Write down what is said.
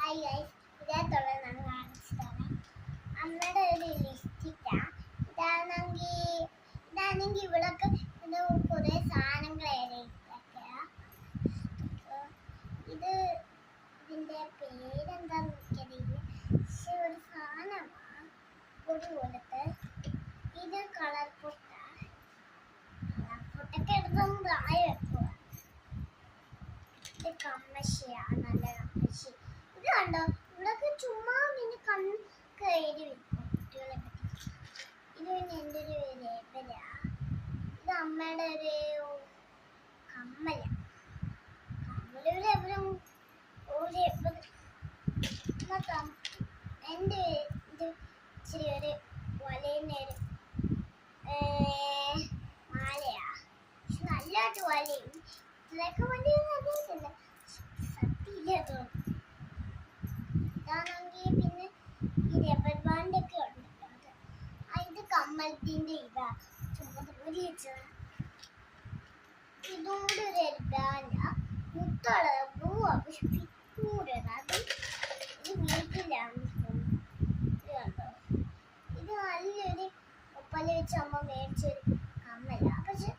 Hi guys, ഇതിനകത്തുള്ള നമ്മൾ കാണിച്ചതാണ് അമ്മയുടെ ഒരു ലിസ്റ്റിക്കാ. ഇതാണെങ്കിൽ ഇവിടൊക്കെ ഇത് കുറേ സാധനങ്ങളൊക്കെയാ. ഇതിൻ്റെ പേരെന്താന്ന് എനിക്കറിയില്ല, പക്ഷെ ഒരു സാധനമാണ് പൊടി കൊടുത്ത്. ഇത് കളർ പൊട്ടൊക്കെ എടുത്തൊന്ന് താഴെ വെക്കുക. ഇത് കമ്മശിയാണ്, നല്ല കമ്മശി. ഇത് കണ്ടോ, ഇവിടൊക്കെ ചുമ്മാ പിന്നെ കണ്ണൊക്കെ എഴുതി വെക്കും കുട്ടികളെ പറ്റി. ഇത് പിന്നെ എൻ്റെ ഒരു രേഖയാ. ഇത് അമ്മയുടെ ഒരു കമ്മല. കമ്മലൂരെപ്പോഴും എൻ്റെ ഇത് ഇച്ചിരി ഒരു വലയുന്ന ഒരു മാലയാ. പക്ഷെ നല്ലതായിട്ട് വലയും. ഇതിലൊക്കെ വലിയ അറിയത്തില്ല, സത്യമില്ല തോന്നുന്നു. ഇതാണെങ്കിൽ പിന്നെ ഈ റബ്ബർ ബാൻഡൊക്കെ ഉണ്ട്. ഇത് കമ്മലത്തിൻ്റെ ഇതാ ചുമതല വെച്ചത്. ഇതുകൂടെ ഒരു എഴുതാന മുത്തുള്ള പൂവാ, പക്ഷെ പിന്നൂടാണ്. അത് ഇത് വീട്ടിലാണ്. ഇത് കണ്ടോ, ഇത് നല്ലൊരു ഒപ്പല വെച്ച് അമ്മ